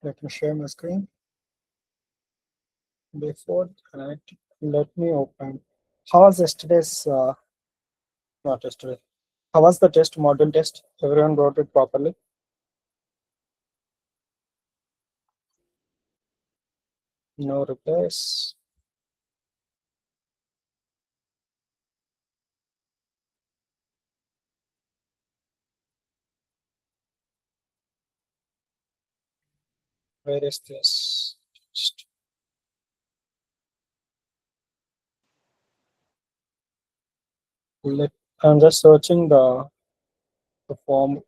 Let me share my screen. Before that, let me open. How was yesterday's, not yesterday, how was the test, module test? Everyone wrote it properly? No replies. Where is this? I'm just searching the form,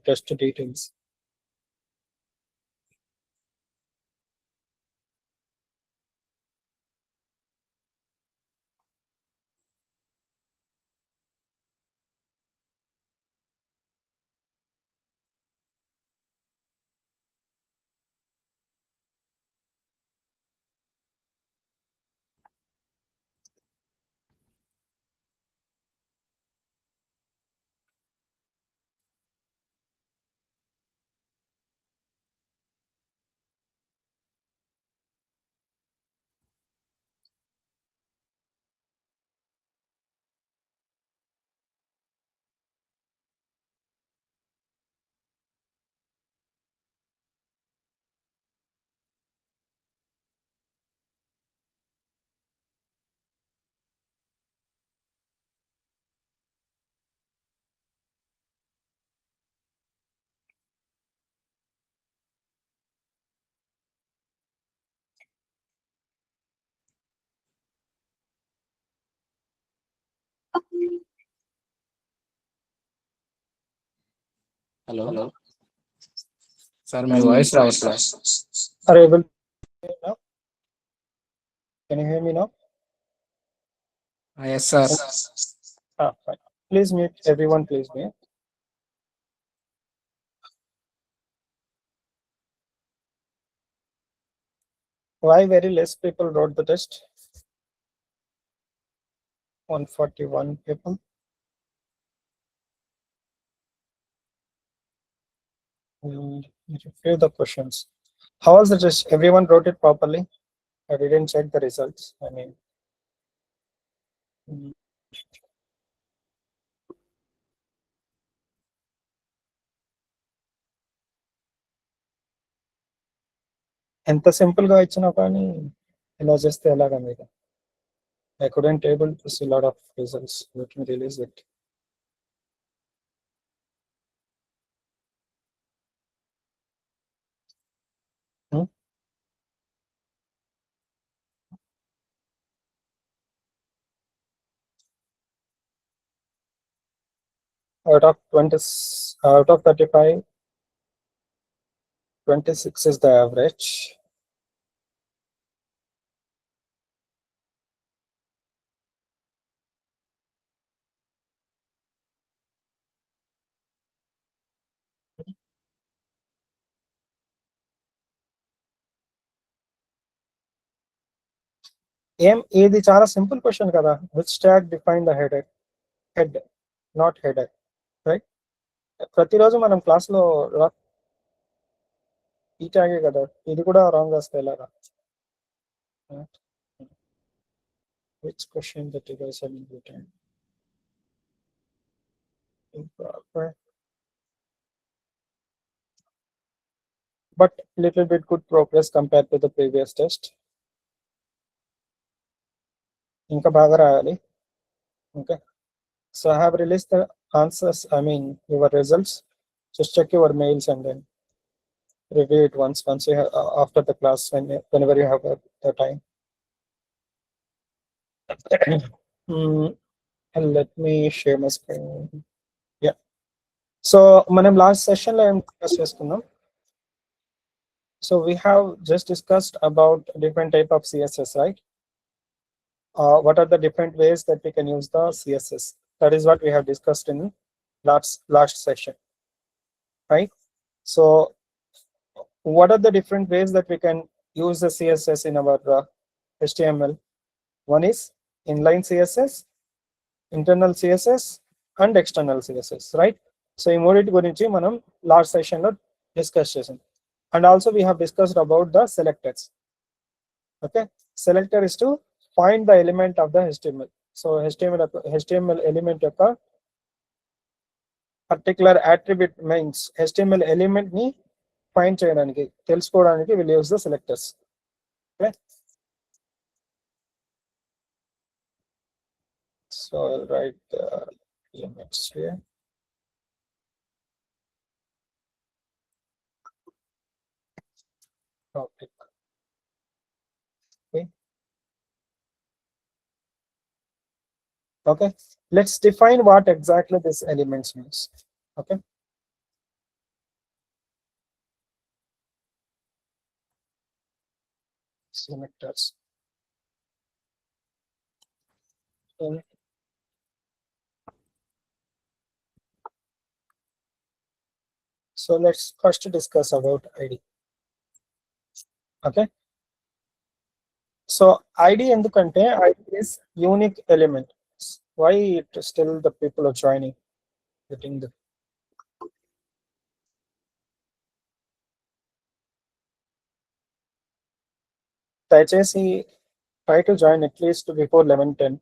test details. Hello sir me voice రావట్లే. Are you able to hear me now? Can you hear me now? Yes sir. Fine. Please mute everyone. Please mute. Why very less people wrote the test? 141 people. Review the questions. How was the test? Everyone wrote it properly. I didn't check the results. ఎంత simple గా ఇచ్చినా కానీ ఇలా చేస్తే ఎలాగా మీరు? I couldn't able to see a lot of results. Let me release it. Out of 20, out of 35, 26 is the average. ఇది చాలా సింపుల్ క్వశ్చన్ కదా. Which tag define the head not header, right? ప్రతిరోజు మనం క్లాస్లో ఈ ట్యాగే కదా, ఇది కూడా రాంగ్ వస్తే ఎలాగా? Which question that you guys have been written? Improper. But little bit good progress compared to the previous test. ఇంకా బాగా రాయాలి. Okay. So I have released the answers, your results. Just check your mails and then review it once you have, after the class, whenever you have the time. And let me share my screen. Yeah. So మనం last session లో ఏం discuss చేసుకున్నాం? So we have just discussed about different type of CSS, right? What are the different ways that we can use the CSS? That is what we have discussed in last session, right? So what are the different ways that we can use the CSS in our HTML? One is inline CSS, internal CSS, and external CSS, right? So ఈ మూడింటి గురించి మనం last session లో discuss చేసాం. And also we have discussed about the selectors. Okay, selector is to find the element of the HTML. So HTML element యొక్క particular attribute means HTML element ni find చేయడానికి తెలుసుకోవడానికి we'll use the selectors. Okay, so I'll write the elements here. Topic. Okay. Okay, let's define what exactly this elements means. Okay, selectors. Okay. So let's first discuss about ID. Okay, so ID ఎందుకంటే ID is unique element. Why it still the people are joining, getting the దయచేసి try to join at least before 11:10.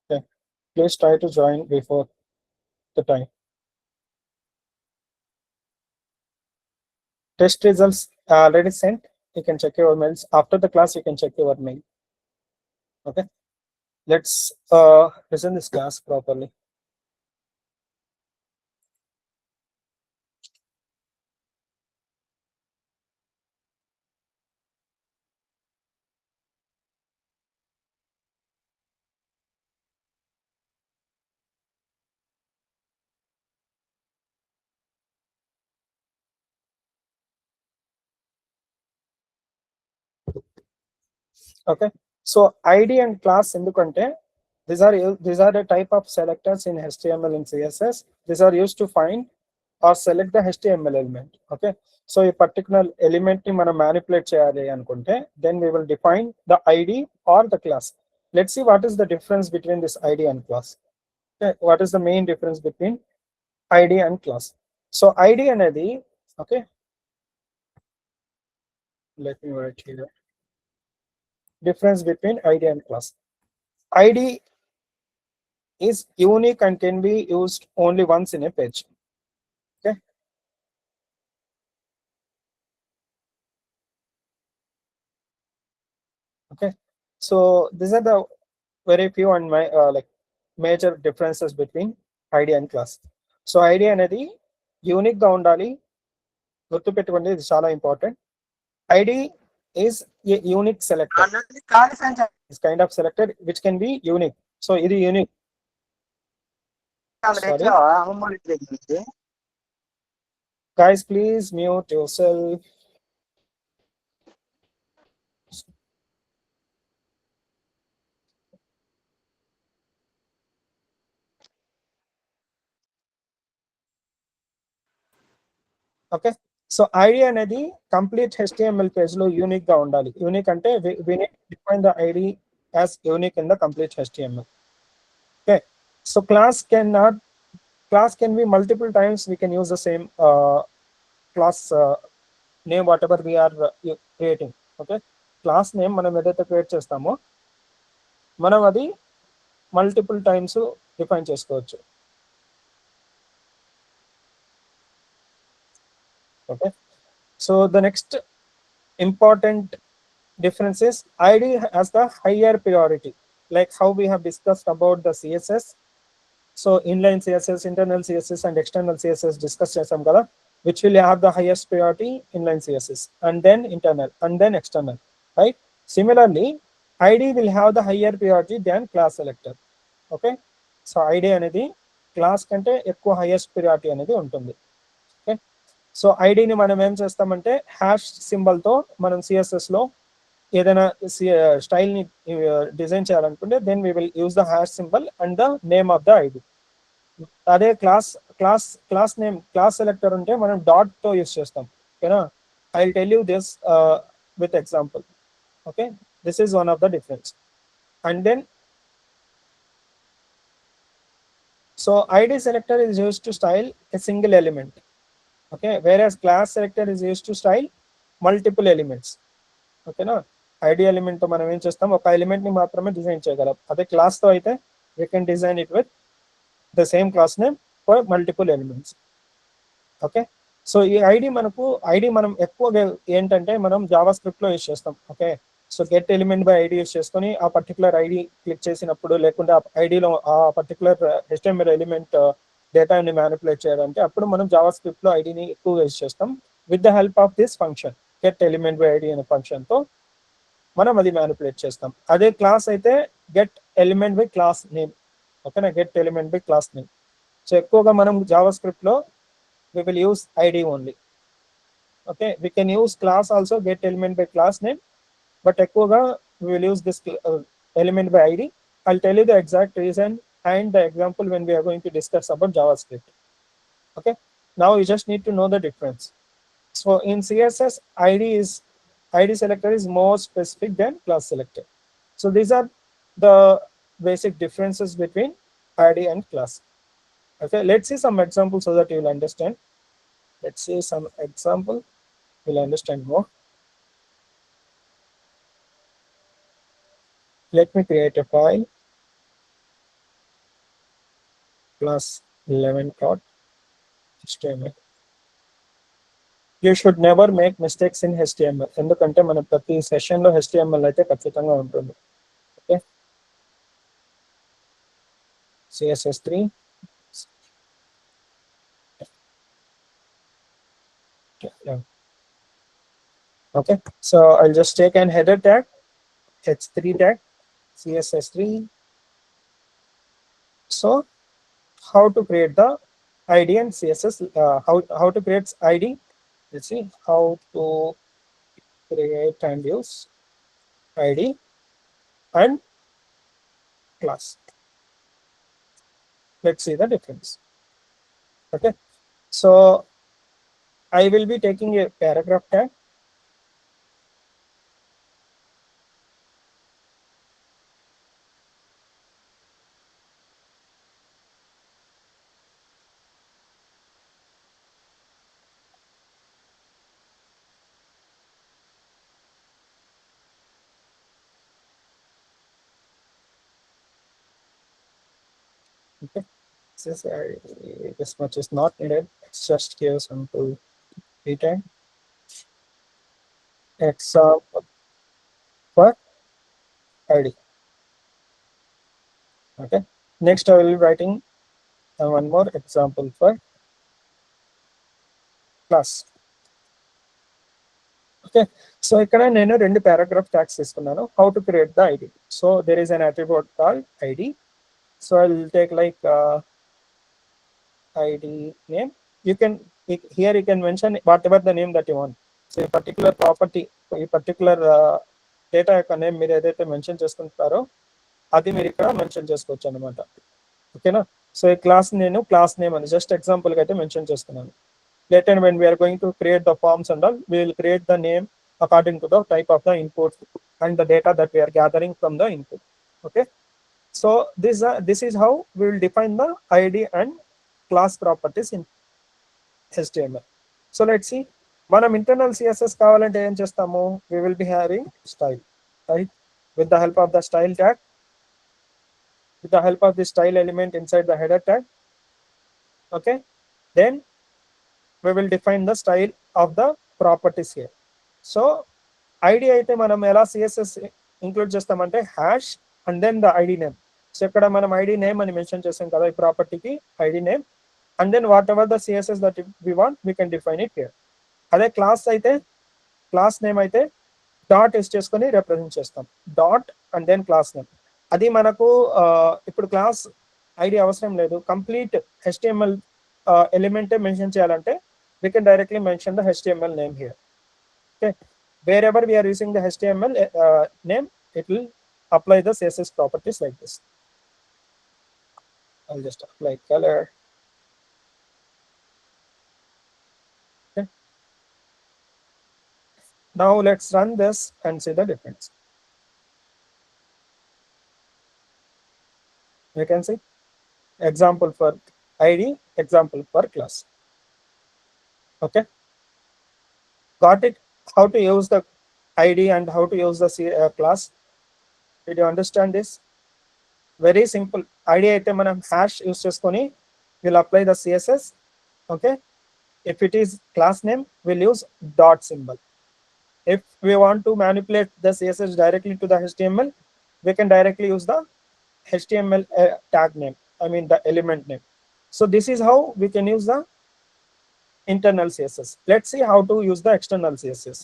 Okay, please try to join before the time. Test results are already sent. You can check your mails after the class. You can check your mail. Okay, let's listen this class properly. Okay, so ID and class ఎందుకంటే these are the type of selectors in HTML and CSS. These are used to find or select the HTML element. Okay, so a particular element ni మనం manipulate చేయాలి అనుకుంటే then we will define the ID or the class. Let's see what is the difference between this ID and class. Okay, what is the main difference between ID and class? So ID అనేది okay, let me write here. Difference between ID and class. ID is unique and can be used only once in a page. Okay, okay, so these are the very few and my like major differences between ID and class. So ID అనేది unique గా ఉండాలి, గుర్తుపెట్టుకోండి, ఇది చాలా important. ID is a unique selector. This kind of selector which can be unique. So ఇది unique. Sorry. Guys, please mute yourself. Okay, so ID అనేది complete HTML page లో unique గా ఉండాలి. యూనిక్ అంటే we need to define the ID as unique in the complete HTML. Okay, so class can be multiple times. We can use the same class name whatever we are creating. Okay, class name మనం ఏదైతే create చేస్తామో మనం అది multiple times define చేసుకోవచ్చు. Okay, so the next important difference is ID has the higher priority, like how we have discussed about the CSS. So inline CSS, internal CSS and external CSS discussed chesam kada, which will have the highest priority, inline CSS, and then internal and then external, right? Similarly, ID will have the higher priority than class selector. Okay, so ID అనేది class కంటే ఎక్కువ highest priority అనేది ఉంటుంది. Okay, so ఐడిని మనం ఏం చేస్తామంటే hash symbol తో మనం సిఎస్ఎస్ లో ఏదైనా స్టైల్ ని డిజైన్ చేయాలనుకుంటే then we will use the hash symbol and the name of the ID. అదే క్లాస్ నేమ్ క్లాస్ సెలెక్టర్ ఉంటే మనం డాట్ తో యూస్ చేస్తాం. ఓకేనా, I will tell you this with example. Okay, this is one of the difference. And then So ID selector is used to style a single element. Okay, whereas class selector is used to style multiple elements. ఓకేనా, ID element తో మనం ఏం చేస్తాం, ఒక element ని మాత్రమే design చేయగలం. అదే క్లాస్ తో అయితే we can design it with the same class name for multiple elements. Okay, so ఈ ఐడి మనం ఎక్కువగా ఏంటంటే మనం జావా స్క్రిప్ట్ లో యూస్ చేస్తాం. Okay, so get element by ID use చేసుకొని ఆ పర్టికులర్ ఐడి క్లిక్ చేసినప్పుడు, లేకుంటే ఆ ఐడిలో ఆ పర్టికులర్ HTML ఎలిమెంట్ డేటాని మ్యానిపులేట్ చేయడానికి అప్పుడు మనం జావా స్క్రిప్ట్ లో ఐడిని ఎక్కువగా యూస్ చేస్తాం. With the help of this function get element by ID అనే ఫంక్షన్ తో మనం అది మ్యానిపులేట్ చేస్తాం. అదే క్లాస్ అయితే get element by class name. ఓకేనా, get element by class name. So ఎక్కువగా మనం జావా స్క్రిప్ట్ లో we will use id only. Okay, we can use class also, get element by class name, but ఎక్కువగా we will use this element by id. I'll tell you the exact reason and the example when we are going to discuss about javascript. Okay, now you just need to know the difference. So in css, id selector is more specific than class selector. So these are the basic differences between id and class. Okay, let's see some examples so that you will understand. Let's see some example, you'll understand more. Let me create a file, plus 11.html. You should never make mistakes in HTML. ఎందుకంటే మన ప్రతి session లో HTML అయితే ఖచ్చితంగా ఉంటుంది. Okay, CSS3. Okay, so I'll just take an header tag, h3 tag, CSS3. So how to create the id and css, how to create id. Let's see how to create and use id and class. Let's see the difference. Okay, so I will be taking a paragraph tag. Okay, this much is not needed. Let's just give simple tag example for id. Okay, next I will be writing one more example for class. Okay, so ఇక్కడ నేను రెండు paragraph tags తీసుకున్నాను. How to create the id. So there is an attribute called id. So I'll take like id name. You can here you can mention whatever the name that you want. So a particular property, a particular data యొక్క name మీరు ఏదైతే mention చేసుకుంటారో అది మీరు ఇక్కడ mention చేసుకోవచ్చు అనమాట. ఓకేనా, సో ఈ క్లాస్ నేను క్లాస్ నేమ్ అని జస్ట్ ఎగ్జాంపుల్ గా అయితే మెన్షన్ చేస్తున్నాను. Later when we are going to create the forms and all, we will create the name according to the type of the input and the data that we are gathering from the input. Okay, so this is how we will define the id and class properties in HTML. So let's see, మనం internal CSS కావాలంటే ఏం చేస్తాము, we will be having style, right? With the help of the style tag, with the help of the style element inside the header tag. Okay, then we will define the style of the properties here. So id అయితే మనం ఎలా CSS include చేస్తామంటే hash and then the ID name. So ఇక్కడ మనం ID name అని mention చేసాం కదా ఈ ప్రాపర్టీకి, ID name and then whatever the CSS that we want we can define it here. అదే క్లాస్ అయితే క్లాస్ నేమ్ అయితే డాట్ యూస్ చేసుకొని రిప్రజెంట్ చేస్తాం, dot and then class name. అది మనకు ఇప్పుడు క్లాస్ ఐడి అవసరం లేదు, కంప్లీట్ HTML ఎలిమెంటే మెన్షన్ చేయాలంటే we can directly mention the HTML name here. Okay, wherever we are using the HTML name, it will apply the CSS properties like this. I'll just apply color. Okay, now let's run this and see the difference. You can see example for ID, example for class. Okay, got it? How to use the ID and how to use the class? Did you understand this? Very simple. ID అయితే మనం hash use చేసుకొని we'll apply the CSS. Okay, if it is class name, we'll use dot symbol. If we want to manipulate the CSS directly to the HTML, we can directly use the HTML tag name, I mean the element name. So this is how we can use the internal CSS. Let's see how to use the external CSS.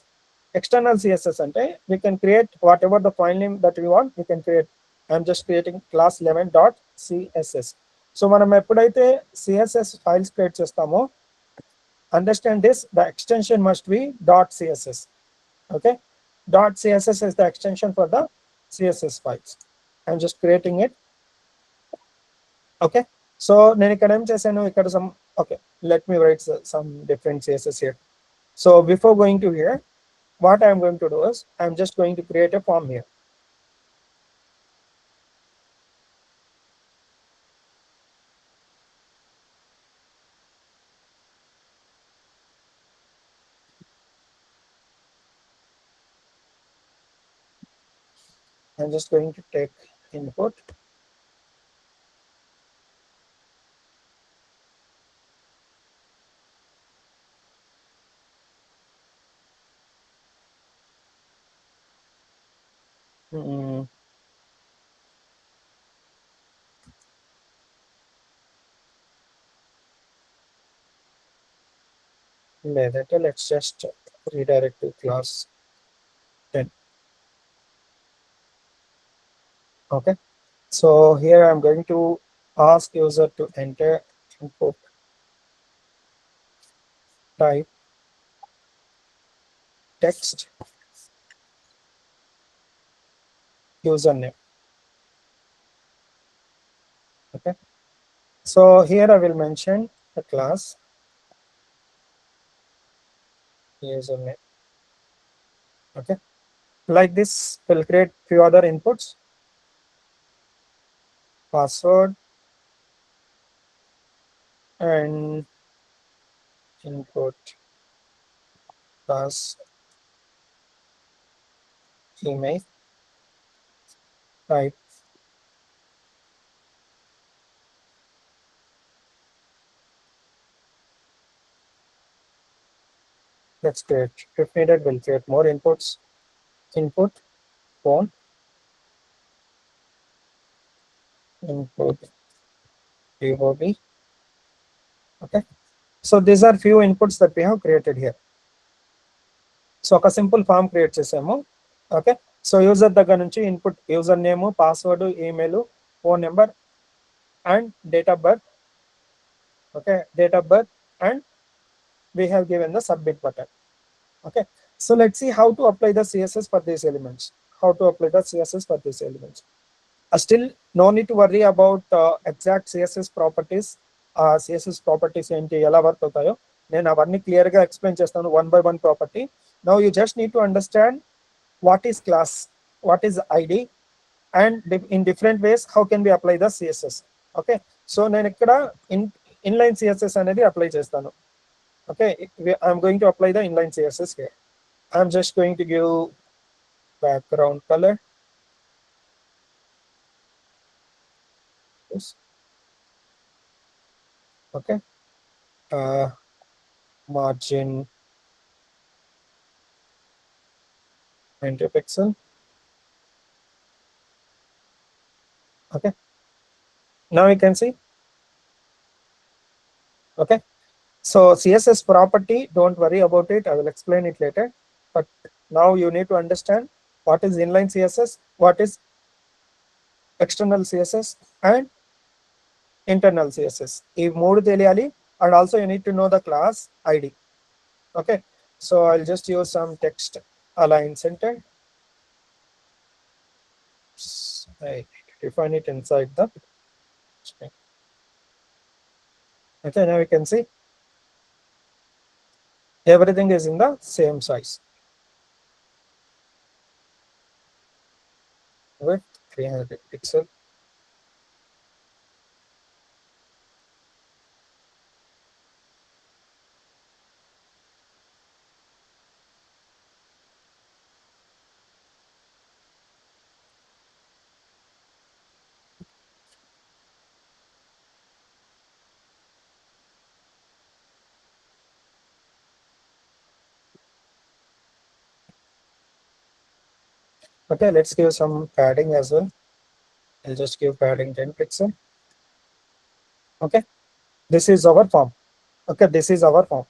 External CSS ante we can create whatever the file name that we want, we can create. I'm just creating class 11.css. So మనం ఎప్పుడైతే CSS files create చేస్తామో, understand this, the extension must be .css. Okay, .css is the extension for the CSS files. I'm just creating it. Okay, so నేను ఇక్కడ ఏం చేశాను, ఇక్కడ some, okay, let me write some different CSS here. So before going to here, what I'm going to do is I'm just going to create a form here. I'm just going to take input. Let's just redirect to class 10. Okay, so here I'm going to ask user to enter input type text username. Okay, so here I will mention the class username. Okay, like this we'll create few other inputs, password and input class email type. Let's create, if needed we'll create more inputs. Input phone, input DOB. Okay, so these are few inputs that we have created here. So ఒక simple form create చేసాము. Okay, so user దగ్గర నుంచి input user name, password, email, phone number and date of birth. Okay, date of birth, and we have given the submit button. Okay, so let's see how to apply the CSS for these elements. How to apply the CSS for these elements. Still no need to worry about exact CSS properties. CSS properties ఏంటి, ఎలా work అవుతాయో నేను అవన్నీ clear గా explain చేస్తాను one by one property. Now you just need to understand what is class, what is ID, and in different ways how can we apply the CSS. Okay, so నేను ఇక్కడ inline CSS అనేది apply చేస్తాను. Okay, I'm going to apply the inline CSS here. I'm just going to give background color. Okay, margin 90 pixel. Okay, now you can see. Okay, so CSS property, don't worry about it, I will explain it later, but now you need to understand what is inline CSS, what is external CSS, and internal CSS. ఈ మూడు తెలియాలి, and also you need to know the class ID. Okay, so I'll just use some text align center. I define it inside the string. Okay, now you can see everything is in the same size. Width 300 pixel, Okay, let's give some padding as well. I'll just give padding 10 pixel. Okay, this is our form. Okay, this is our form.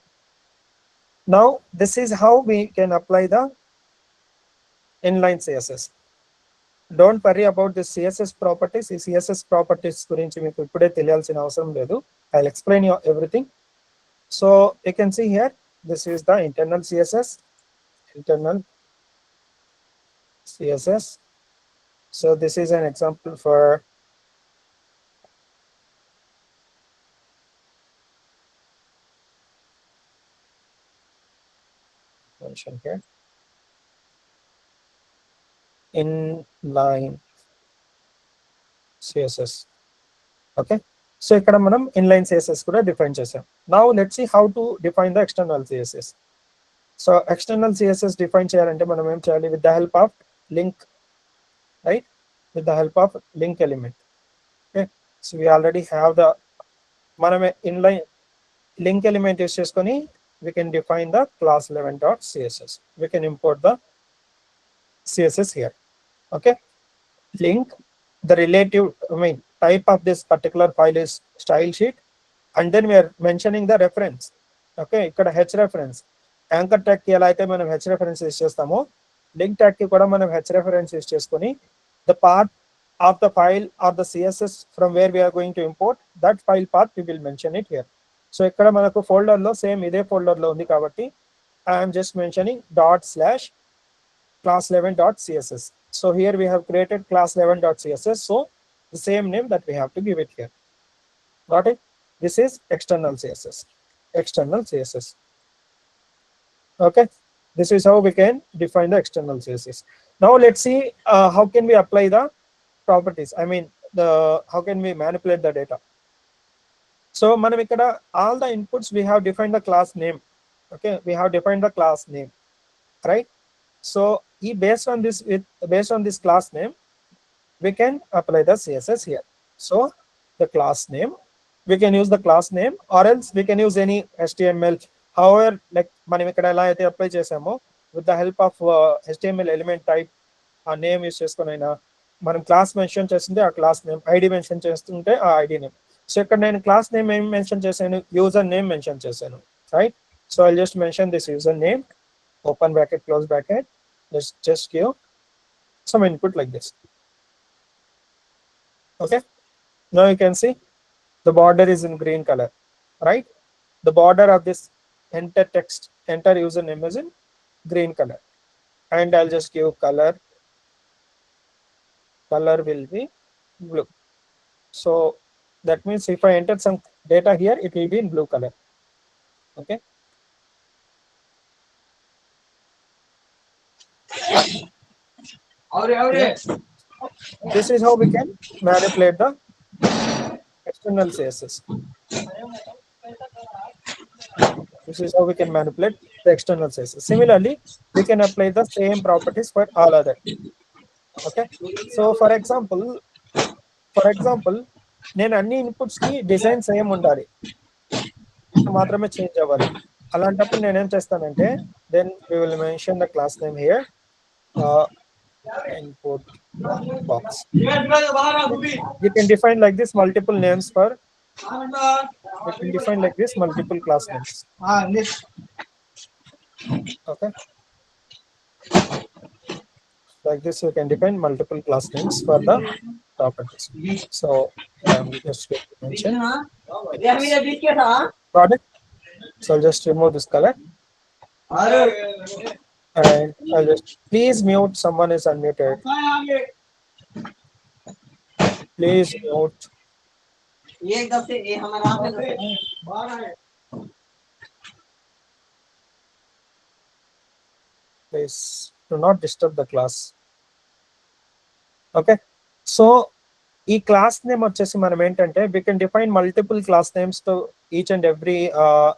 Now this is how we can apply the inline CSS. Don't worry about the CSS properties. ఈ CSS properties గురించి మీకు ఇప్పుడే తెలియాల్సిన అవసరం లేదు. I'll explain you everything. So you can see here, this is the internal CSS. Internal CSS. So this is an example for mention here. Inline CSS. Okay, so ఇక్కడ మనం inline CSS కూడా define చేసాం. Now let's see how to define the external CSS. So external CSS define చేయాలంటే మనం ఏం చేయాలి? With the help of link, right? With the help of link element. Okay, so we already have the మనం inline link element use చేసుకొని we can define the class 11.css. We can import the CSS here. Okay, link, the relative, type of this particular file is style sheet, and then we are mentioning the reference. Okay, ఇక్కడ h reference, anchor tag కి ఎలా అయితే మనం h reference use చేస్తామో link tag కి కూడా మనం h reference use చేసుకొని the path of the file or the CSS from where we are going to import, that file path we will mention it here. So ఇక్కడ మనకు folder లో same ఇదే folder లో ఉంది కాబట్టి I am just mentioning /class11.css. So here we have created class11.css. So the same name that we have to give it here. Got it? This is external CSS. External CSS. Okay. This is how we can define the external CSS. Now let's see how can we apply the properties. I mean, how can we manipulate the data? So మనం ఇక్కడ all the inputs we have defined the class name. Okay, we have defined the class name, right? So based on this class name, we can apply the CSS here. So the class name, we can use the class name, or else we can use any HTML. However, like మనం ఇక్కడ ఎలా అయితే apply చేసామో with the help of HTML element type, ఆ name use చేసుకొని అయినా మనం class mention చేస్తుంటే ఆ క్లాస్ నేమ్, ఐడి మెన్షన్ చేస్తుంటే ఆ ఐడి నేమ్. సో ఇక్కడ నేను క్లాస్ నేమ్ ఏం మెన్షన్ చేశాను? యూజర్ నేమ్ మెన్షన్ చేశాను, right? So I just mention this user name, open bracket, close bracket. Let's just give some input like this. Okay, now you can see the border is in green color, right? The border of this enter text, enter username is in green color, and I'll just give color will be blue. So that means if I enter some data here, it will be in blue color. Okay, okay. This is how we can manipulate the external CSS. This is how we can manipulate the external CSS. Similarly, we can apply the same properties for all other. Okay, so for example నేను అన్ని inputs కి design same ఉండాలి, మాత్రమే change అవ్వాలి. అలాంటప్పుడు నేను ఏం చేస్తానంటే then we will mention the class name here, input box. You can define like this multiple names for, you can define like this multiple class names. Okay, like this you can define multiple class names for the properties. So I'm just going to mention product. So I'll just remove this color, and I'll just, please mute, someone is unmuted. Please mute. Please do not disturb the class. Okay, so ఈ class name వచ్చేసి మనం ఏంటంటే we can define multiple class names to each and every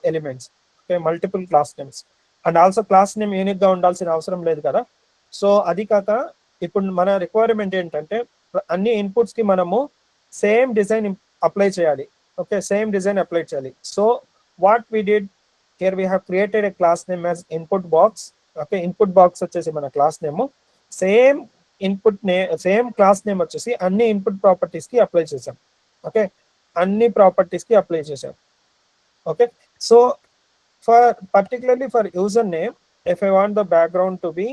elements. Okay, multiple class names, and also class name unique గా ఉండాల్సిన అవసరం లేదు కదా. So అది కాక ఇప్పుడు మన రిక్వైర్మెంట్ ఏంటంటే అన్ని ఇన్పుట్స్ కి మనము సేమ్ డిజైన్ అప్లై చేయాలి. ఓకే, సేమ్ డిజైన్ అప్లై చేయాలి. So what we did here, we have created a class name as input box. Okay, input box వచ్చేసి మన class name. Same input same class name వచ్చేసి అన్ని input properties కి apply చేసాం. Okay, అన్ని properties కి apply చేసాం. Okay, so for particularly for username, if I want the background to be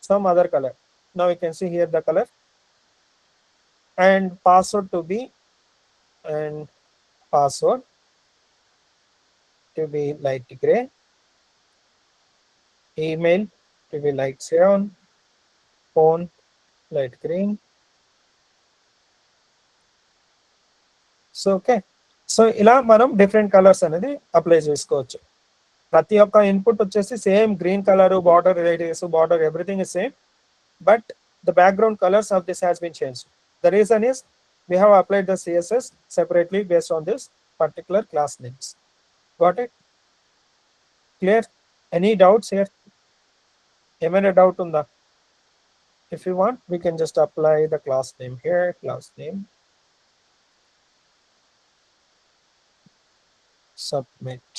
some other color, now you can see here the color, and password to be, and password to be light gray, email to be light cyan, phone light green. So okay, so ఇలా మనం different colours అనేది apply చేసుకోవచ్చు. ప్రతి ఒక్క input వచ్చేసి same green colour, border radius, border everything is same, but the background colors of this has been changed. The reason is we have applied the CSS separately based on this particular class names. Got it? Clear? Any doubts here? Any doubt on that? If you want, we can just apply the class name here. Class name, submit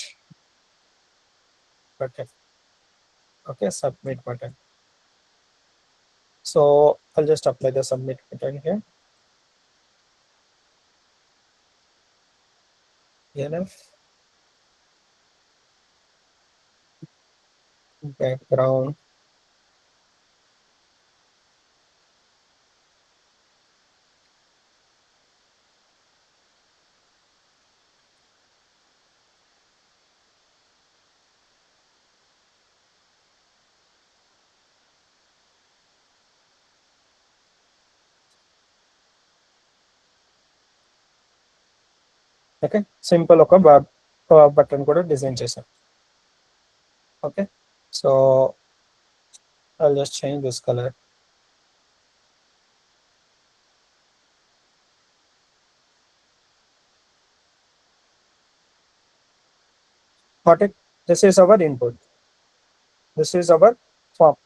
button. Okay, submit button. So I'll just apply the submit button here. ENF background okay, simple ఒక button కూడా design చేసాం. Okay, so I'll just change this color. Got it? This is our input. This is our form.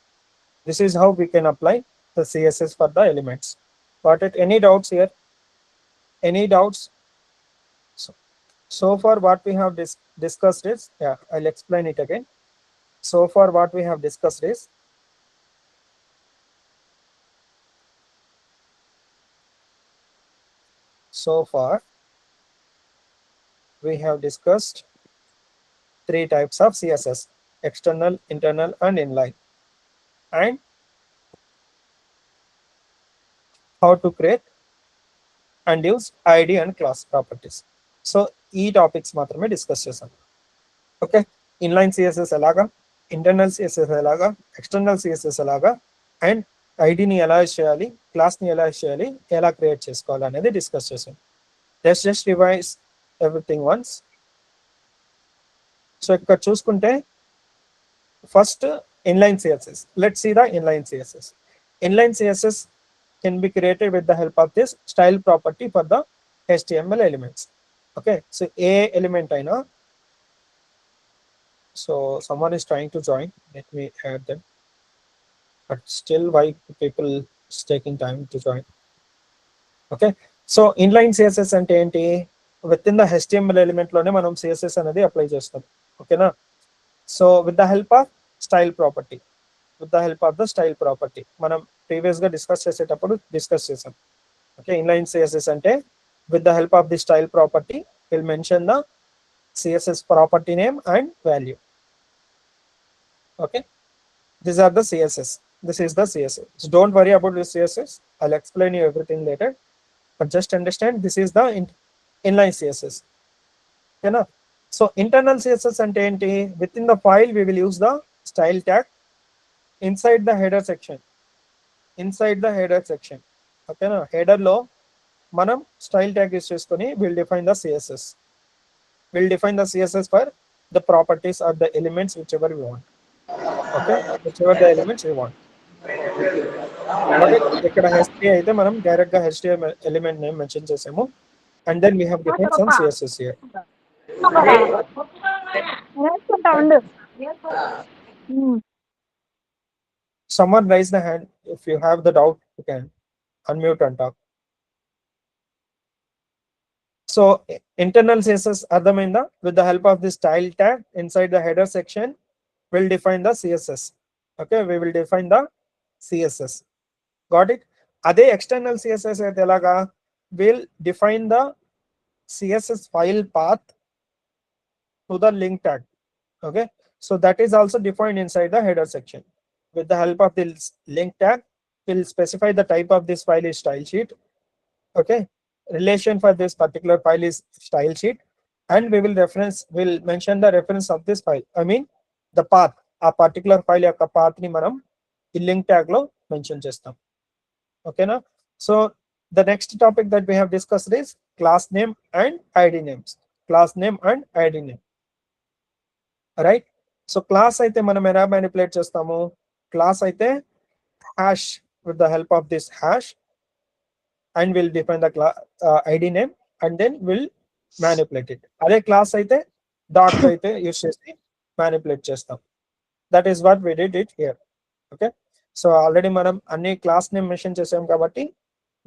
This is how we can apply the CSS for the elements. Got it? Any doubts here? Any doubts? So far what we have discussed is, yeah, I'll explain it again. So far what we have discussed is, so far we have discussed three types of CSS: external, internal, and inline, and how to create and use ID and class properties. So ఈ topics మాత్రమే discuss చేసాం. Okay, inline CSS ఎలాగా, internal CSS ఎలాగా, external CSS ఎలాగా, and ఐడిని ఎలా చేయాలి, క్లాస్ని ఎలా చేయాలి, ఎలా క్రియేట్ చేసుకోవాలి అనేది డిస్కస్ చేసాం. Just revise everything once. So ఇక్కడ చూసుకుంటే first inline CSS. Let's see the inline CSS. Inline CSS can be created with the help of this style property for the HTML elements. Okay, so a element I know. So someone is trying to join. Let me add them. But still, why people is taking time to join? Okay, so inline CSS అంటే ఏంటి? Within the HTML element లోనే మనం CSS అనేది apply చేస్తాం. ఓకేనా? So with the help of style property. With the help of the style property మనం previous గా discuss చేసేటప్పుడు డిస్కస్ చేసాం. ఓకే, ఇన్లైన్ CSS అంటే with the help of the style property we'll mention the CSS property name and value. Okay, these are the CSS. This is the CSS. So don't worry about this CSS. I'll explain you everything later, but just understand this is the inline CSS. Okay na? So internal CSS ante enti? Within the file we will use the style tag inside the header section. Inside the header section. Okay na? Header lo manam style tag use cheskoni we'll define the CSS. We'll define the CSS for the properties or the elements whichever we want. Okay, whichever the elements we want. Okay, ఇక్కడ HT అయితే మనం direct గా HTML element name mention చేసాము, and then we have defined some CSS here. Someone raise the hand if you have the doubt. You can unmute and talk. So internal CSS అర్థమైందా? With the help of the style tag inside the header section we'll define the CSS. Okay, we will define the CSS. Got it? Ade external CSS అయితే ఎలాగా? Will define the CSS file path to the link tag. Okay, so that is also defined inside the header section. With the help of this link tag, we'll specify the type of this file is style sheet. Okay, relation for this particular file is style sheet, and will mention the reference of this file. I mean the path, a particular file యొక్క path ని మనం ఈ link tag లో mention చేస్తాం. Okay na? So the next topic that we have discussed is class name and id names. Class name and id name. Right? So class అయితే మనం ఎలా manipulate చేస్తాము? Class అయితే hash, with the help of this hash, and we'll define the id name and then we'll manipulate it. అదే class అయితే dot తో అయితే use చేసి manipulate చేస్తాం. That is what we did it here. Okay, so already మనం అన్ని class name mention చేసాం కాబట్టి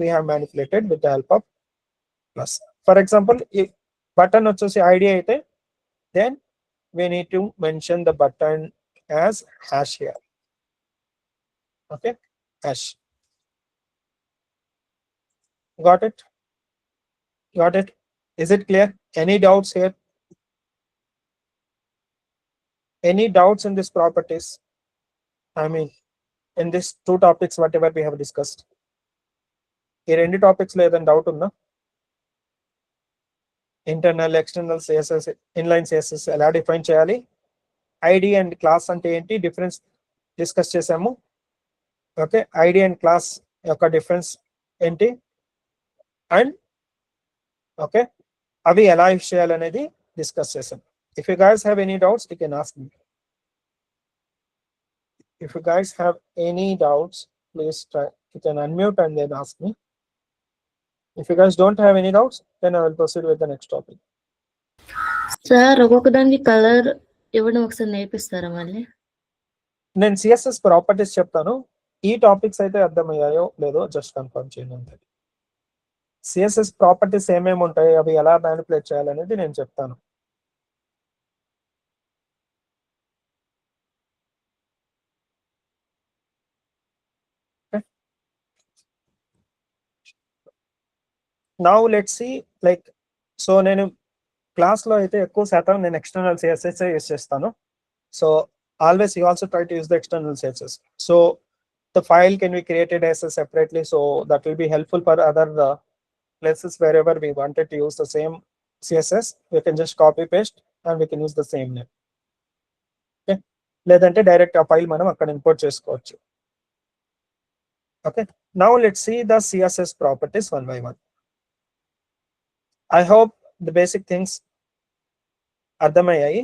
we have manipulated with the help of class. For example, if button వచ్చేసి id అయితే then we need to mention the button as hash here. Okay, hash. Got it? Got it? Is it clear? Any doubts here? Any doubts in this properties? I mean, in these two topics, whatever we have discussed. ఈ రెండు topics లో ఏదైనా doubt ఉందా? Internal external CSS inline CSS ఎలా define చేయాలి, ID and class అంటే ఏంటి difference discuss చేసాము. ఓకే, ఐడి అండ్ క్లాస్ యొక్క డిఫరెన్స్ ఏంటి, అండ్ ఓకే అవి ఎలా యూస్ చేయాలనేది డిస్కస్ చేసాం. If you guys have any doubts you can ask me. If you guys have any doubts, please try, you can unmute and then ask me. If you guys don't have any doubts, then I will proceed with the next topic. Sir ఒక్కొక్క దానికి colour ఇవ్వడం ఒకసారి నేర్పిస్తారా మళ్ళీ? నేను CSS properties చెప్తాను, ఈ topics అయితే అర్థమయ్యాయో లేదో జస్ట్ కన్ఫర్మ్ చేయండి అంతే. సిఎస్ఎస్ ప్రాపర్టీస్ ఏమేమి ఉంటాయి, అవి ఎలా మ్యానిపులేట్ చేయాలనేది నేను చెప్తాను. Now let's see like, so నేను క్లాస్లో అయితే ఎక్కువ శాతం నేను ఎక్స్టర్నల్ సిఎస్ఎస్ యూస్ చేస్తాను. So always you also try to use the external CSS. So the file can be created as a separately, so that will be helpful for other places wherever we wanted to use the same CSS. We can just copy paste and we can use the same name. Okay, లేదంటే direct ఆ file మనం అక్కడ import చేసుకోవచ్చు. Okay, now let's see the CSS properties one by one. I hope the basic things అర్థమయ్యాయి,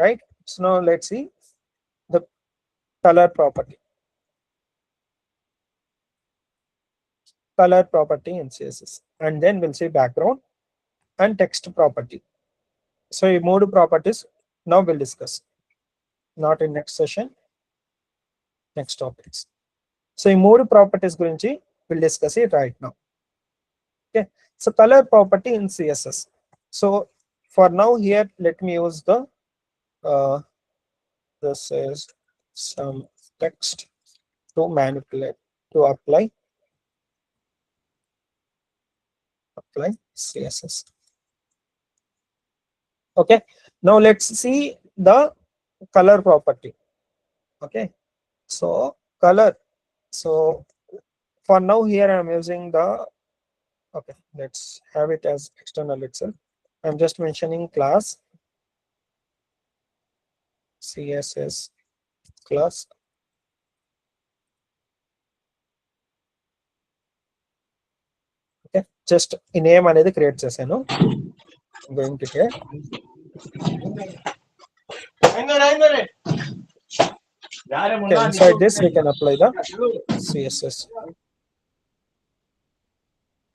right? So now let's see the color property. Color property in CSS, and then we'll see background and text property. So ఈ మూడు properties now we'll discuss, not in next session, next topics. So ఈ మూడు properties గురించి we'll discuss it right now. Okay, so color property in CSS. So for now here let me use the this is some text to manipulate, to apply CSS. Okay, now let's see the color property. Okay, so color, so for now here I'm using the, okay, let's have it as external itself. I'm just mentioning class CSS class. Okay, just ఈ name అనేది create చేశాను. going to here, okay, inside this we can apply the CSS.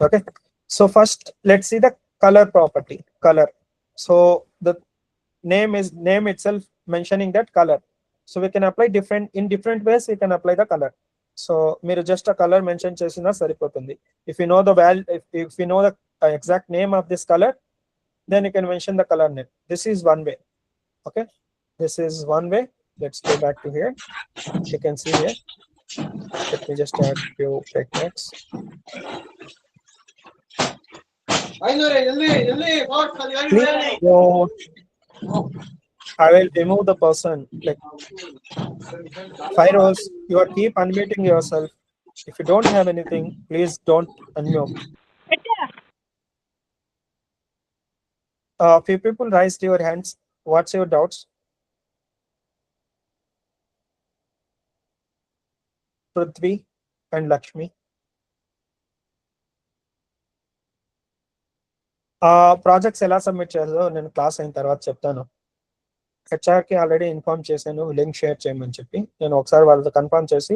Okay, so first let's see the color property. Color, so the name itself mentioning that color, so we can apply in different ways we can apply the color. So మీరు just a color mention చేసినా సరిపోతుంది. If you know the value, if you know the exact name of this color, then you can mention the color name. This is one way. Okay, this is one way. Let's go back to here. You can see here Let me just add few techniques. Please, so I will remove the person. Like 5 rows, you are keep unmuting yourself. If you don't have anything, please don't unmute. Few people raised your hands. What's your doubts? Prithvi and Lakshmi. Projects ఎలా submit చేయాలో నేను class అయిన తర్వాత చెప్తాను. హెచ్ఆర్కి already inform చేశాను link share చేయమని చెప్పి. నేను ఒకసారి వాళ్ళతో కన్ఫర్మ్ చేసి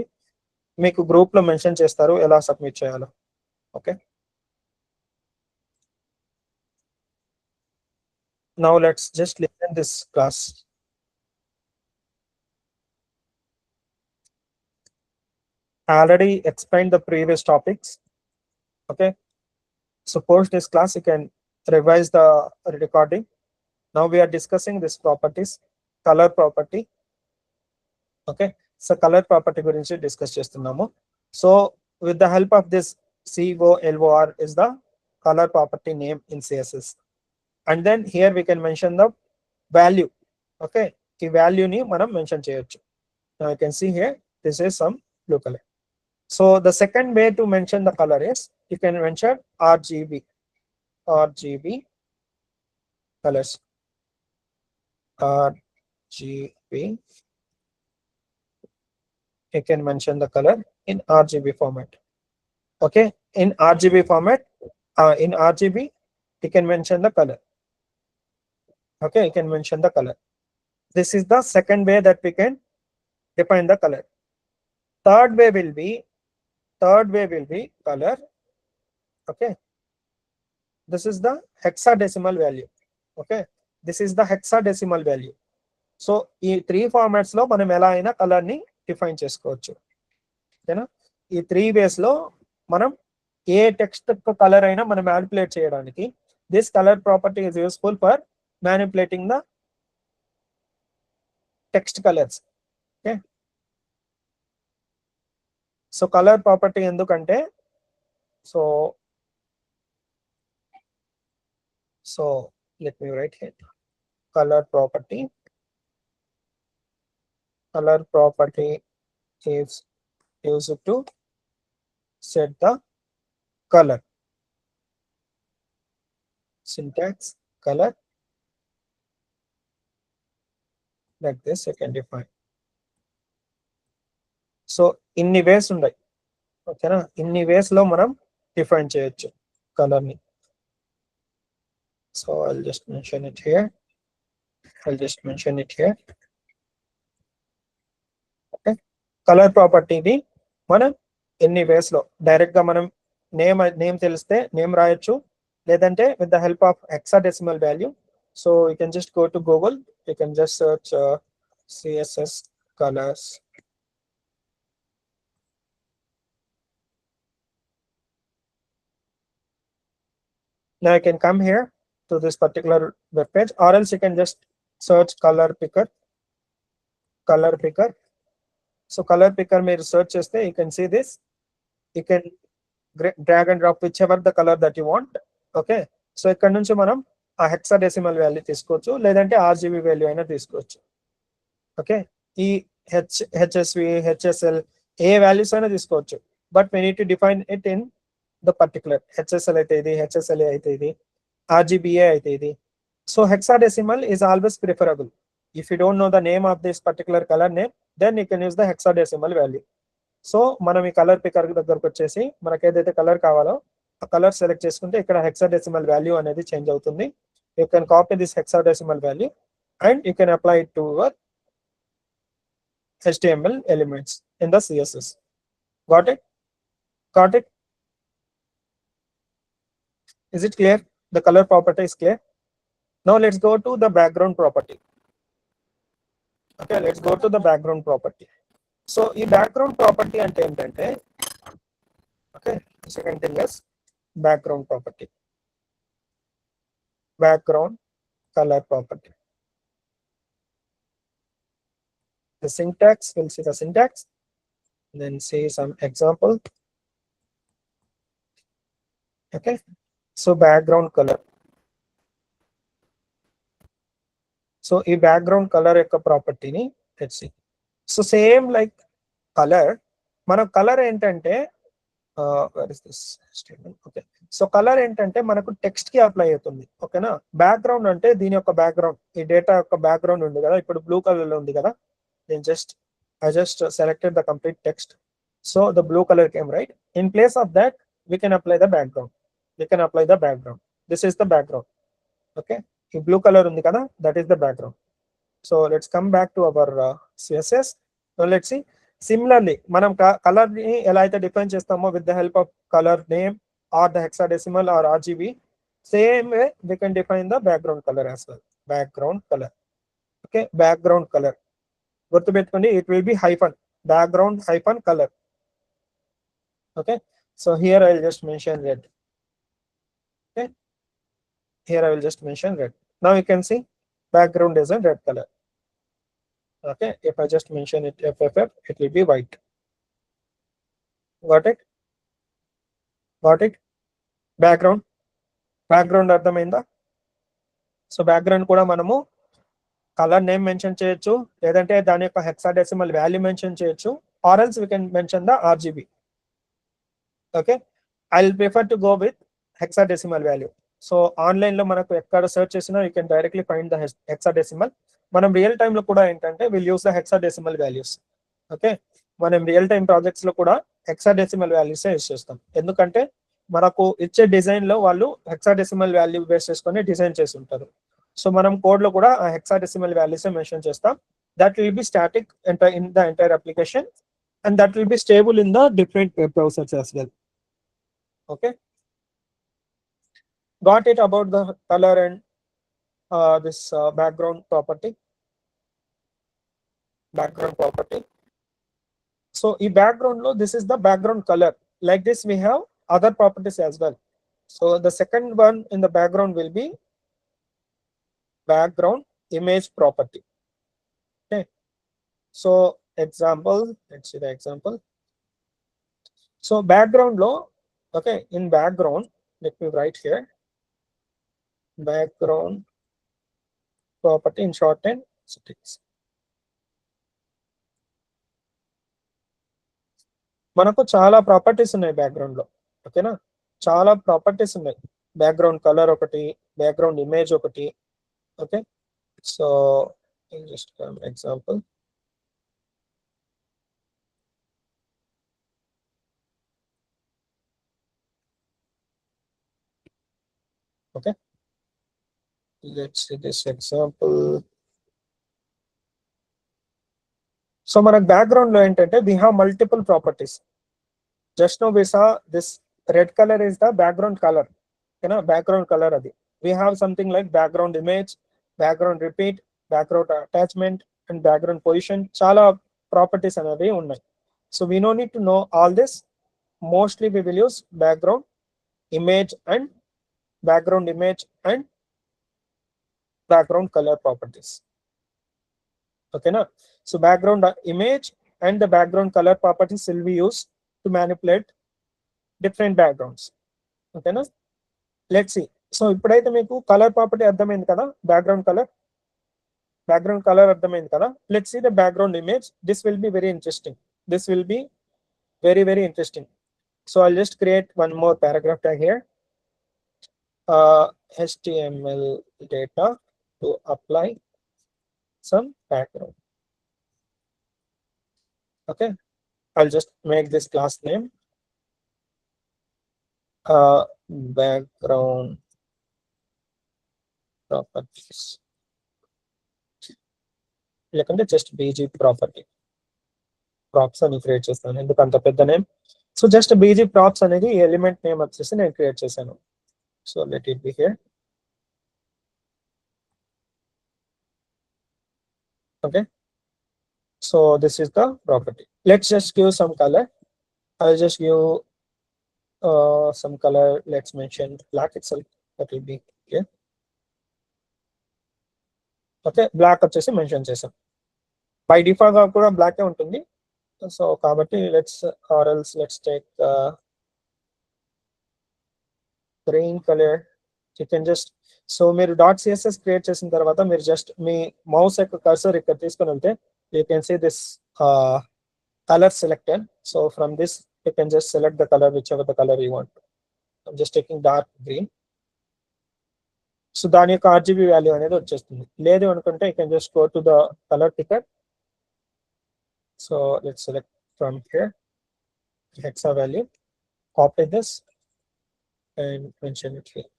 మీకు గ్రూప్లో మెన్షన్ చేస్తారు ఎలా సబ్మిట్ చేయాలో. Okay, now let's just listen this class. I already explained the previous topics. Okay, so post this class you can revise the recording. Now we are discussing this properties, color property. Okay, so color property గురించి discuss చేస్తున్నాము. So with the help of this COLOR is the color property name in CSS, and then here we can mention the value. Okay, ఈ value ని మనం mention చేయొచ్చు. Now you can see here this is some blue color. So the second way to mention the color is you can mention RGB colors. RGB, you can mention the color in RGB format. Okay, in RGB format, in RGB you can mention the color. Okay, you can mention the color. This is the second way that we can define the color. Third way will be color. Okay, this is the hexadecimal value. Okay, this is the hexadecimal value. So ఈ 3 formats లో మనం ఎలా అయినా colour ని define చేసుకోవచ్చు. ఓకేనా, ఈ 3 వేస్ లో మనం ఏ టెక్స్ట్ కలర్ అయినా మనం మ్యానిపులేట్ చేయడానికి this colour property is useful for manipulating the text colours. Okay, so colour property ఎందుకంటే so let me write here color property is used to set the color. Syntax color like this you can define. So ఇన్ని వేస్ ఉన్నాయి. ఓకేనా, ఇన్ని వేస్ లో మనం define చేయొచ్చు colour ని. So I'll just mention it here. Okay, colour ప్రాపర్టీని మనం ఎన్ని వేస్ లో డైరెక్ట్ గా మనం నేమ్ తెలిస్తే నేమ్ రాయొచ్చు, లేదంటే with the help of hexadecimal value. So you can just go to Google, you can just search CSS colors. Now I can come here to this particular web page, or else you can just search color picker. So color picker may search cheste, you can see this. You can drag and drop whichever the color that you want. Okay, so ఇక్కడ నుంచి మనం ఆ hexadecimal value తీసుకోవచ్చు, లేదంటే RGB value అయినా తీసుకోవచ్చు. Okay, ఈ HSV HSL ఏ values అయినా తీసుకోవచ్చు, but we need to define it in the particular. HSL అయితే ఇది, HSLA అయితే ఇది, RGBA అయితే ఇది. So hexadecimal is always preferable. If you don't know the name of this particular color name, then you can use the hexadecimal value. So మనం ఈ colour picker దగ్గరకు వచ్చేసి మనకి ఏదైతే కలర్ కావాలో ఆ కలర్ సెలెక్ట్ చేసుకుంటే ఇక్కడ హెక్సాడెసిమల్ వాల్యూ అనేది చేంజ్ అవుతుంది. You can copy this hexadecimal value and you can apply it to your HTML elements in the CSS. Got it? Is it clear? The color property is clear. Now let's go to the background property. Okay, let's go to the background property. So ఈ background property అంటే ఏంటంటే, okay, second thing is background property, background color property. The syntax, we'll see the syntax. then see some example. Okay, so background color. So ఈ background color యొక్క ప్రాపర్టీని let's see. So same like color, మన colour ఏంటంటే where is this statement? Okay, so colour ఏంటంటే మనకు text కి apply అవుతుంది. ఓకేనా, బ్యాక్గ్రౌండ్ అంటే దీని యొక్క బ్యాక్గ్రౌండ్, ఈ డేటా యొక్క బ్యాక్గ్రౌండ్ ఉంది కదా, ఇప్పుడు బ్లూ కలర్ లో ఉంది కదా, నేను I just selected the complete text, so the blue color came, right? In place of that, we can apply the background. This is the background. Okay, ఈ blue color ఉంది కదా, that is the background. So let's come back to our CSS. So let's see. Similarly, మనం colour ని ఎలా అయితే define చేస్తామో with the help of color name or the hexadecimal or RGB, same way we can define the background color as well. Background color. Okay, background color. గుర్తుపెట్టుకోండి, it will be hyphen, background hyphen color. Okay, so here I will just mention red. Okay, here I will just mention red. Now you can see background is in red color. Okay, if I just mention it FFF, it will be white. Got it? Background అర్థమైందా? So background కూడా మనము colour name mention చేయొచ్చు, లేదంటే దాని యొక్క hexadecimal value mention చేయొచ్చు, or else we can mention the RGB. Okay, I will prefer to go with hexadecimal value. So online లో మనకు ఎక్కడ సెర్చ్ చేసినా you can directly find the hexadecimal. మనం రియల్ టైమ్ లో కూడా ఏంటంటే will use the hexadecimal values. Okay, మనం real time projects లో కూడా హెక్సాడెసిమల్ వాల్యూస్ యూస్ చేస్తాం, ఎందుకంటే మనకు ఇచ్చే డిజైన్ లో వాళ్ళు హెక్సాడెసిమల్ వాల్యూ బేస్ చేసుకొని డిజైన్ చేసి ఉంటారు. సో మనం కోడ్ లో కూడా హెక్సాడెసిమల్ వాల్యూస్ మెన్షన్ చేస్తాం. That will be static in the entire application and that will be stable in the different web browsers as well. Okay, got it about the color and this background property. So in background lo, this is the background color. Like this we have other properties as well. So the second one in the background will be background image property. Okay, so example, let's see the example. So background lo, okay, in background, let me write here, background property in shorthand settings. మనకు చాలా properties ఉన్నాయి background లో. ఓకేనా, చాలా properties ఉన్నాయి. Background colour ఒకటి, background image ఒకటి. Okay, so just example. Okay, let's see this example. So మనకు బ్యాక్గ్రౌండ్ లో ఏంటంటే we have multiple properties. Just now we saw this red color is the background color. ఓకేనా, background colour అది. We have something like background image, background repeat, background attachment and background position. చాలా properties అనేవి ఉన్నాయి. So we no need to know all this. Mostly we will use background image and background color properties. Okay na? So background image and the background color properties will be used to manipulate different backgrounds. Okay na? Let's see. So ఇప్పుడైతే మీకు colour property అర్థమైంది కదా, background colour అర్థమైంది కదా. Let's see the background image. This will be very interesting. This will be very, very interesting. So I'll just create one more paragraph tag here. HTML data to apply some background. Okay, I'll just make this class name background properties. లేకంటే just BG property props అని create చేస్తాను, ఎందుకు అంత పెద్ద name. So just BG props అనేది element name వచ్చేసి నేను create చేశాను. So let it be here. Okay, so this is the property. Let's just give some color. I'll just give some color. Let's mention black itself. That will be here. Okay, black వచ్చేసి mention చేసాం. By default గా కూడా black ఉంటుంది, so కాబట్టి let's take green color. You can just so మీరు .css create చేసిన తర్వాత మీరు జస్ట్ మీ మౌస్ యొక్క కర్సర్ ఇక్కడ తీసుకొని వెళ్తే you can see this color selected. So from this you can just select the color, whichever the color you want. I'm just taking dark green. So దాని యొక్క RGB వాల్యూ అనేది వచ్చేస్తుంది. లేదు అనుకుంటే you can just go to the color picker. So let's select from here hexa value, copy this and mention it here.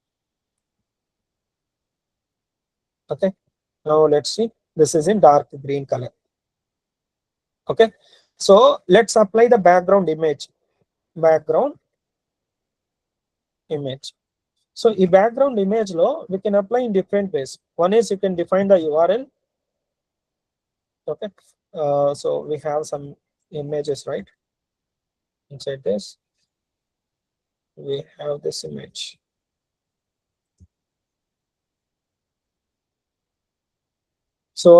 Okay, now let's see, this is in dark green color. Okay, so let's apply the background image. So a background image law we can apply in different ways. One is you can define the URL. Okay, so we have some images, right? Inside this we have this image. So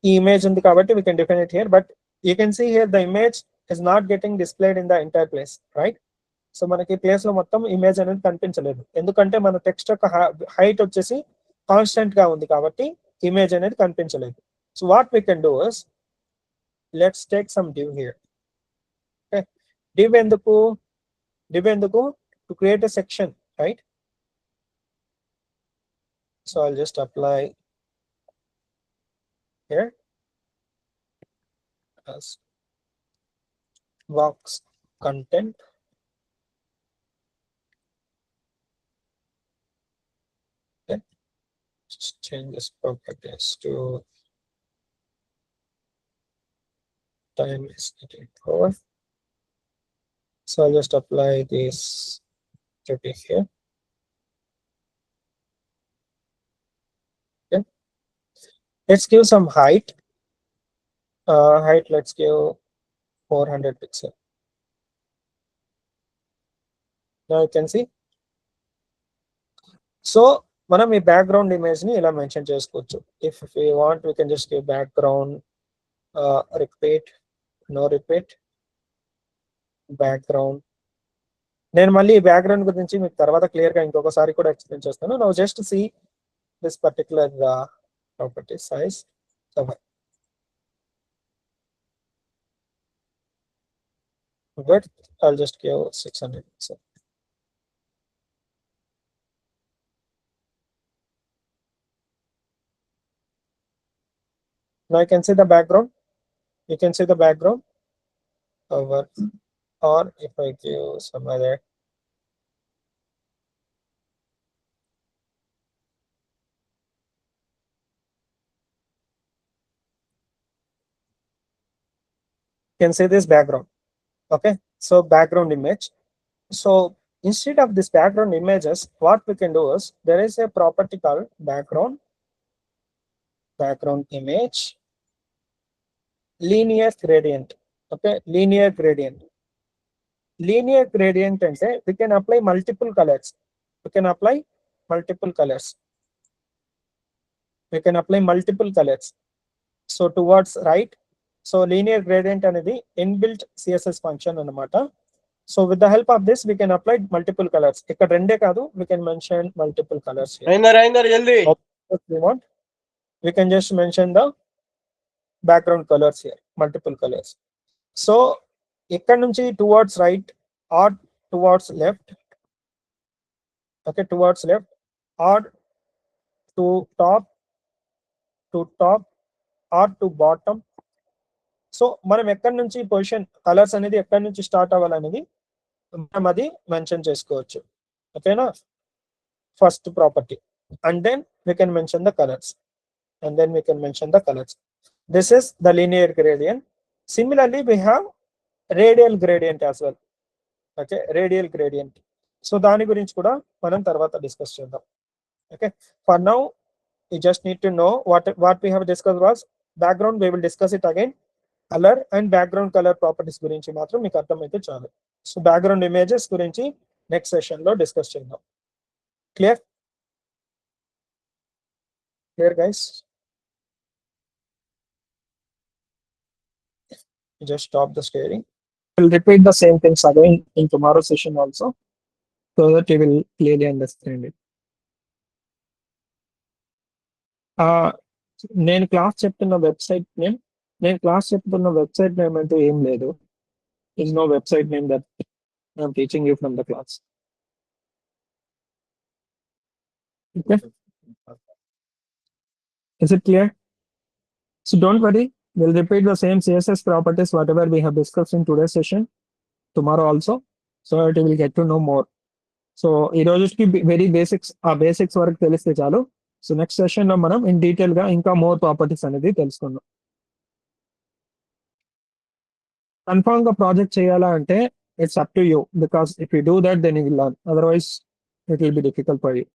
image in the kabatti we can define it here, but you can see here the image is not getting displayed in the entire place, right? So మనకి place లో మొత్తం image అనేది కనిపించలేదు, ఎందుకంటే మన text యొక్క height వచ్చేసి constant గా ఉంది కాబట్టి ఇమేజ్ అనేది కనిపించలేదు. So what we can do is let's take some div here. Okay, div ఎందుకు to create a section, right? So I'll just apply here as box content. Okay, just change this properties to time is getting over. So I'll just apply this to be here. Okay, let's give some height. Height, let's give 400 pixel. Now you can see. So మనం ఈ background image ని ఇలా mention చేసుకోవచ్చు. If we want we can just give background repeat, no repeat, background. నేను మళ్ళీ ఈ background గురించి మీకు తర్వాత క్లియర్ గా ఇంకొకసారి కూడా ఎక్స్ప్లెయిన్ చేస్తాను. Now just see this particular property size. Width I'll just give 600 pixel. Now you can see the background. You can see the background over, or if I give some other, you can see this background. Okay, so background image. So instead of this background images, what we can do is there is a property called background image linear gradient. Okay, linear gradient and say we can apply multiple colors. We can apply multiple colors. So towards right, so linear gradient అనేది inbuilt CSS function అన్నమాట. So with the help of this we can apply multiple colors. ఇక్కడ రెండే కాదు, we can mention multiple colors here. We can just mention the background colors here, multiple colors. So ఇక్కడ నుంచి towards right or towards left, okay, towards left or to top or to bottom. So మనం ఎక్కడి నుంచి position colours అనేది ఎక్కడి నుంచి start అవ్వాలనేది మనం అది మెన్షన్ చేసుకోవచ్చు. ఓకేనా, first property. And then we can mention the colors. This is the linear gradient. Similarly we have radial gradient as well. Okay, radial gradient. So దాని గురించి కూడా మనం తర్వాత డిస్కస్ చేద్దాం. Okay, for now you just need to know what we have discussed was background. We will discuss it again. Colour and background colour properties గురించి మాత్రం మీకు అర్థమైతే చాలు. సో బ్యాక్గ్రౌండ్ ఇమేజెస్ గురించి నెక్స్ట్ సెషన్ లో డిస్కస్ చేద్దాం. Clear guys? You just stop the sharing. We'll repeat the same things again in tomorrow's session also, so that you will clearly understand it. నేను class చెప్తున్న website name అంటూ ఏం లేదు. Is no website name that I'm teaching you from the class. Okay. Is it clear? So don't worry, we'll repeat the same CSS properties whatever we have discussed in today's session tomorrow also, so that you will get to know more. So ఈ రోజుకి very basics వరకు తెలిస్తే చాలు. So next session లో మనం in detail గా ఇంకా more properties అనేది తెలుసుకుందాం. కన్ఫర్మ్ గా ప్రాజెక్ట్ చేయాలా అంటే it's up to you, because if you do that then you will learn, otherwise it will be difficult for you.